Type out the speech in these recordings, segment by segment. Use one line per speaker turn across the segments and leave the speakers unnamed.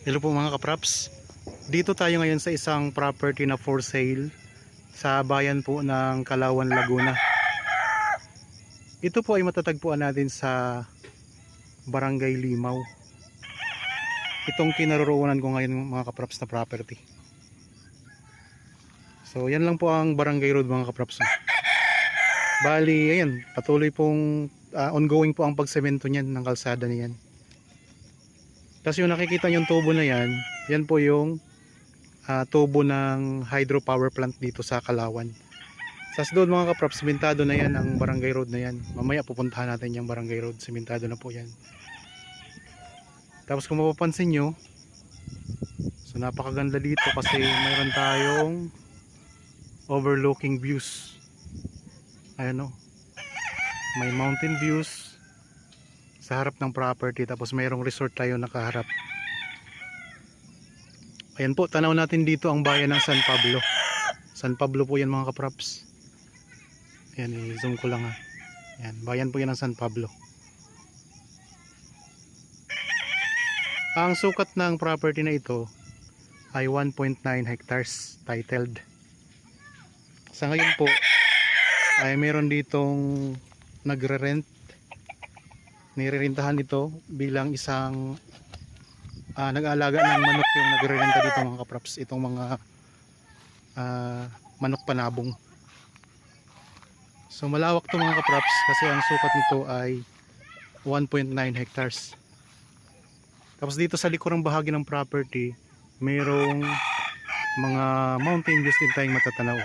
Hello po mga kapraps. Dito tayo ngayon sa isang property na for sale sa bayan po ng Kalawan, Laguna. Ito po ay matatagpuan natin sa Barangay Limaw. Itong kinaroroonan ko ngayon mga kapraps na property. So yan lang po ang Barangay Road mga kapraps. Bali, ayan, patuloy pong ongoing po ang pagsemento niyan ng kalsada niyan. Tapos yung nakikita yung tubo na yan, yan po yung tubo ng hydropower plant dito sa Kalawan. Tapos doon mga kaprops, simentado na yan ang barangay road na yan. Mamaya pupuntahan natin yung barangay road, simentado na po yan. Tapos kung mapapansin nyo, so napakaganda dito kasi mayroon tayong overlooking views. Ayan o, may mountain views sa harap ng property, tapos mayroong resort tayo nakaharap. Ayan po, tanaw natin dito ang bayan ng San Pablo. San Pablo po yan mga kaprops. Ayan, i-zoom ko lang ha. Ayan, bayan po yan ng San Pablo. Ang sukat ng property na ito ay 1.9 hectares titled. Sa ngayon po ay meron ditong nagre-rent. Nirerentahan ito bilang isang nag-aalaga ng manok yung nagre-renta dito mga kaprops. Itong mga manok panabong. So malawak to mga kaprops kasi ang sukat nito ay 1.9 hectares. Tapos dito sa likurang bahagi ng property mayroong mga mountain views din tayong matatanaw.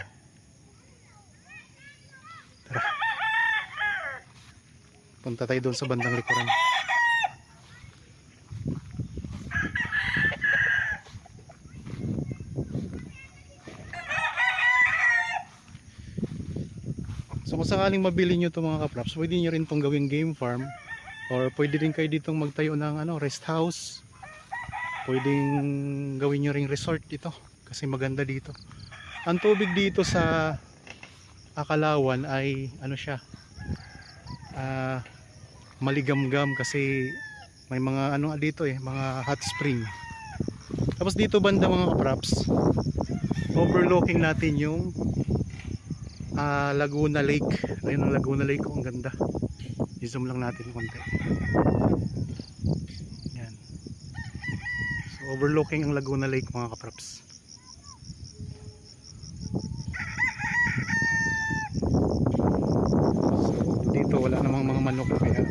Tara, punta tayo doon sa bandang likuran. So kung sakaling mabili nyo ito mga kaprops, pwede nyo rin itong gawing game farm, or pwede rin kayo ditong magtayo ng rest house. Pwedeng gawin nyo ring resort ito kasi maganda dito. Ang tubig dito sa Kalawan ay siya, maligamgam kasi may mga dito mga hot spring. Tapos dito banda mga kaprops, overlooking natin yung Laguna Lake. Ayun ang Laguna Lake, ang ganda. I-zoom lang natin konti. Yan. So overlooking ang Laguna Lake mga kaprops. So dito wala namang mga manok kaya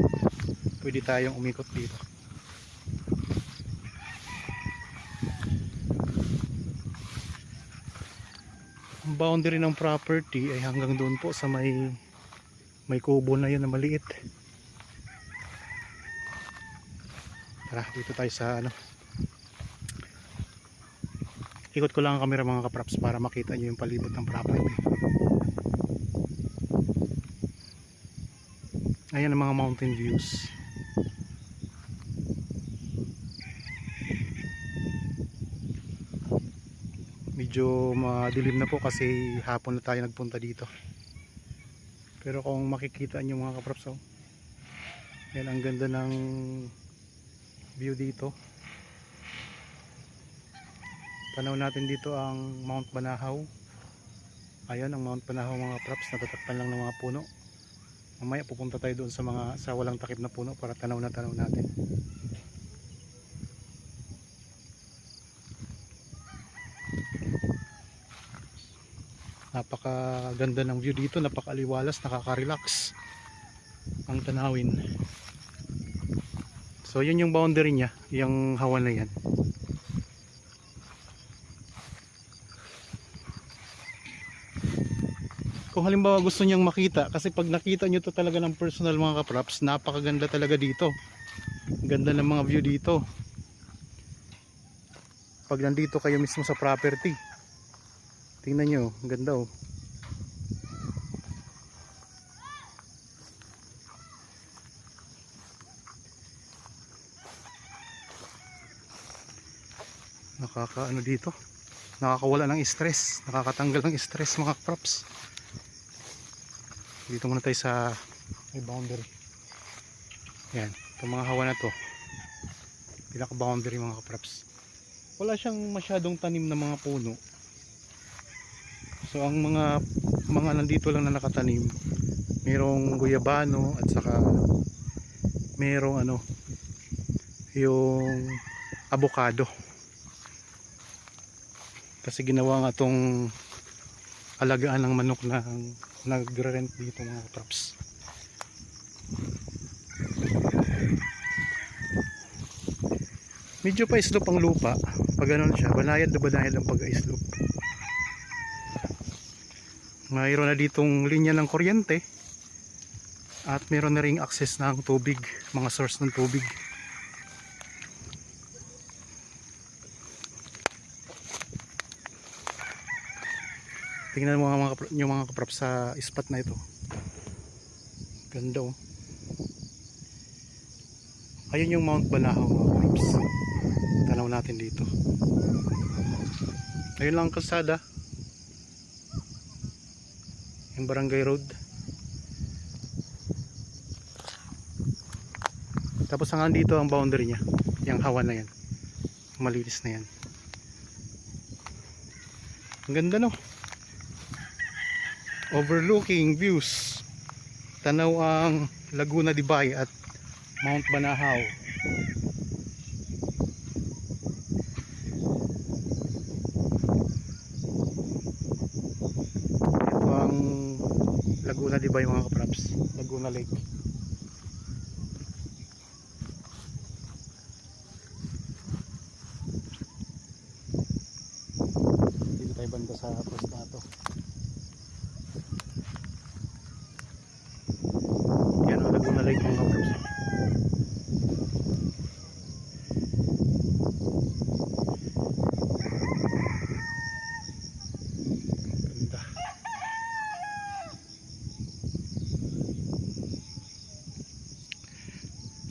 pwede tayong umikot dito. Ang boundary ng property ay hanggang doon po sa may kubo na yun na maliit. Tara, dito tayo sa ikot ko lang ang camera mga kaprops para makita nyo yung palibot ng property. Ayan ang mga mountain views. Medyo madilim na po kasi hapon na tayo nagpunta dito. Pero kung makikita nyo mga kaprops, yan ang ganda ng view dito. Tanaw natin dito ang Mount Banahaw. Ayan ang Mount Banahaw mga kaprops, natatakpan lang ng mga puno. Mamaya pupunta tayo doon sa walang takip na puno para tanaw natin. Napakaganda ng view dito, napakaliwalas, nakaka-relax ang tanawin. So yun yung boundary niya, yung hawan na yan. Kung halimbawa gusto niyang makita, kasi pag nakita nyo to talaga ng personal mga kaprops, napakaganda talaga dito. Ganda ng mga view dito pag nandito kayo mismo sa property. Tingnan nyo, ang ganda oh. Nakakaano dito, nakakawala ng stress, nakakatanggal ng stress mga props. Dito muna tayo sa may boundary. Yan, itong mga hawa na to pinaka boundary mga kaprops. wala siyang masyadong tanim na mga puno. So ang mga nandito lang na nakatanim, merong guyabano at saka merong yung avocado. Kasi ginawa nga tong alagaan ng manok na nagre-rent dito mga kapraps. Medyo pa slope ang lupa. Pag ganun siya, banayad na banayad ang pag-slope. Mayroon na ditong linya ng kuryente at meron na ring access ng tubig, mga source ng tubig. Tingnan mo yung mga kapraps sa spot na ito. Ganda oh. Ayun yung Mount Banahaw mga kapraps. Tanaw natin dito. Ayun lang ang kalsada. Yung barangay road. Tapos hanggang dito ang boundary niya. Yung hawan na yan. Malinis na yan. Ang ganda no. Overlooking views. Tanaw ang Laguna de Bay at Mount Banahaw. Ito ang Laguna de Bay mga kapraps. Laguna Lake. Dito tayo banda sa post na ito. Yan ang Laguna Lake mga kapraps.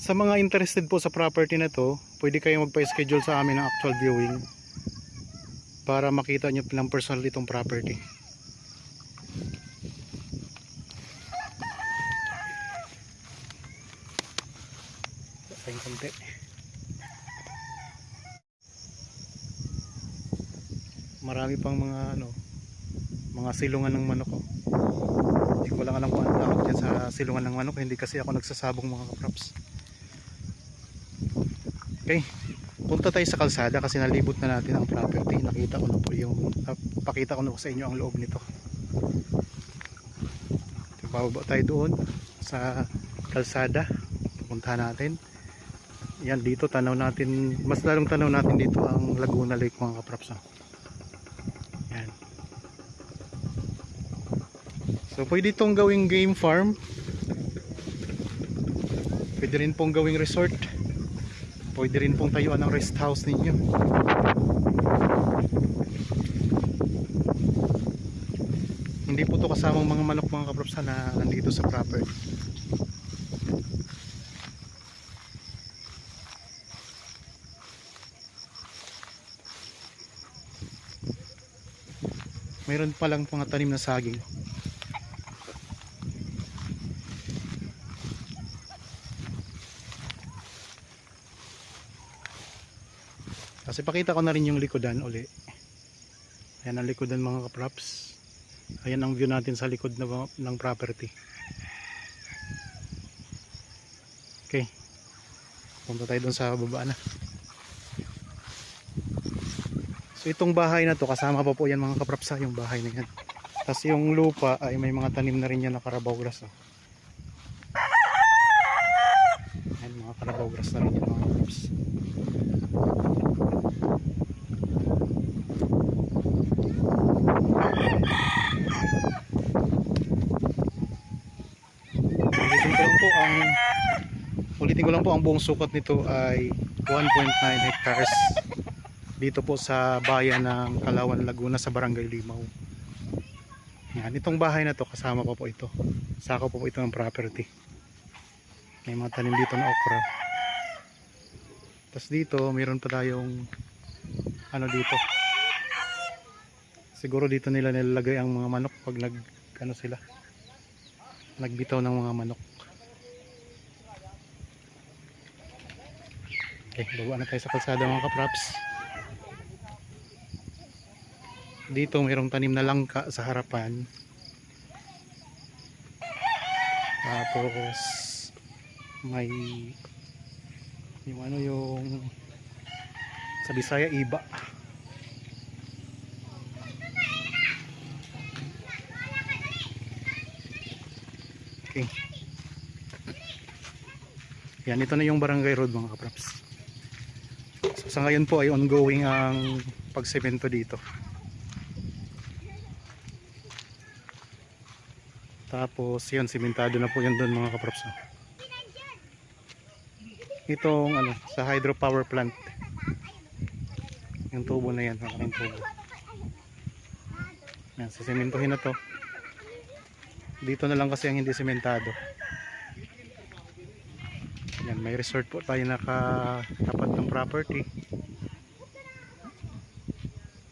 Sa mga interested po sa property na to, pwede kayong magpa-schedule sa amin ng actual viewing para makita nyo ng personal itong property. Sayang konti. Marami pang mga silungan ng manok oh. Hindi ko lang alam kung ano tawag dyan sa silungan ng manok, hindi kasi ako nagsasabong mga kapraps. Okay, punta tayo sa kalsada kasi nalibot na natin ang property. Nakita ko na po pakita ko na po sa inyo ang loob nito. Bababa tayo doon sa kalsada. Pupuntahan natin. Yan dito tanaw natin, mas lalong tanaw natin dito ang Laguna Lake mga kapraps. Yan. So pwede itong gawing game farm. Pwede rin pong gawing resort. Pwede rin pong tayuan ng rest house ninyo. Hindi po ito kasamang mga manok mga kapraps na nandito sa property. Mayroon pa lang mga tanim na saging. Kasi pakita ko na rin yung likodan uli. Ayan ang likodan mga kapraps. Ayan ang view natin sa likod ng property. Okay. Punta tayo dun sa baba na. So itong bahay na to, kasama pa po yan mga kapraps yung bahay na yan. Tapos yung lupa ay may mga tanim na rin yan na Carabao grass. Ayan mga Carabao grass na rin yan mga kapraps. Ulitin ko lang po ang buong sukat nito ay 1.9 hectares dito po sa bayan ng Kalawan, Laguna sa Barangay Limaw. Yan, itong bahay na to kasama pa po ito. Sako po ito ng property. May mga tanim dito na okra. Tapos dito mayroon pa tayong dito. Siguro dito nila nilalagay ang mga manok pag nagbitaw ng mga manok. Okay, baba na tayo sa kalsada mga kapraps. Dito mayroong tanim na langka sa harapan. Tapos may yung sa Bisaya iba. Okay. Yan, ito na yung Barangay Road mga kapraps. So, sa ngayon po ay ongoing ang pagsemento dito. Tapos yun, simentado na po yun doon mga kapraps. Itong sa hydropower plant. Yung tubo na yan, malaking tubo. Yan, sisementohin na to. Dito na lang kasi ang hindi sementado. Yan, may resort po tayo nakatapat ng property.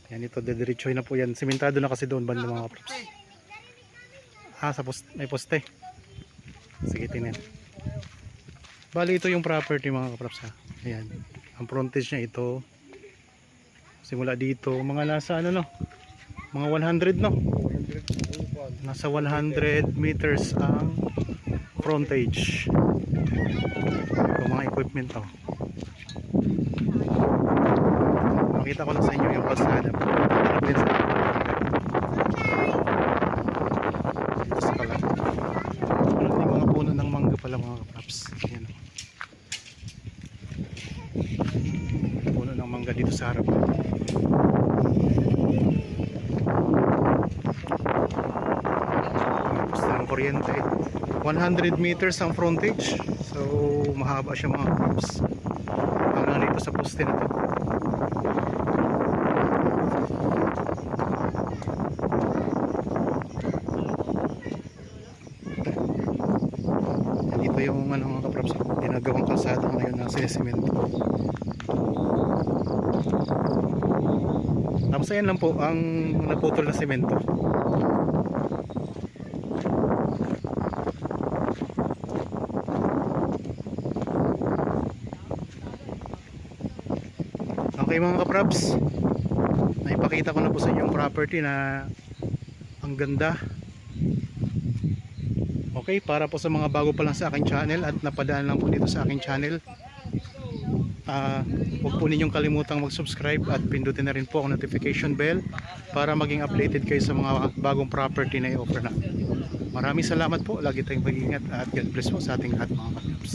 Yan, ito dediretsoy na po yan. Sementado na kasi doon banda mga kapraps. Sa may poste. Sige, tingnan. Bali ito yung property mga kapraps ha. Ayan. Ang frontage niya ito. Simula dito, mga nasa mga 100 nasa 100 meters ang frontage. Ito mga equipment to. Makita ko lang sa inyo yung kalsada. Dito sa kalat. Yung mga puno ng mangga pala mga kapraps. Ayan. Puno ng mangga dito sa harap. Ng kuryente. 100 meters ang frontage. So mahaba siya mga kapraps. Hanggang dito sa poste na to. Dito yung mga kapraps, ginagawang kalsada ngayon na sinesemento. Tapos ayan lang po ang naputol na semento. Okay mga kapraps, naipakita ko na po sa inyo yung property na ang ganda. Okay, para po sa mga bago pa lang sa aking channel at napadaan lang po dito sa aking channel, huwag po ninyong kalimutang mag-subscribe at pindutin na rin po ang notification bell para maging updated kayo sa mga bagong property na i-offer na. Maraming salamat po, lagi tayong mag-ingat at God bless po sa ating lahat mga kapraps.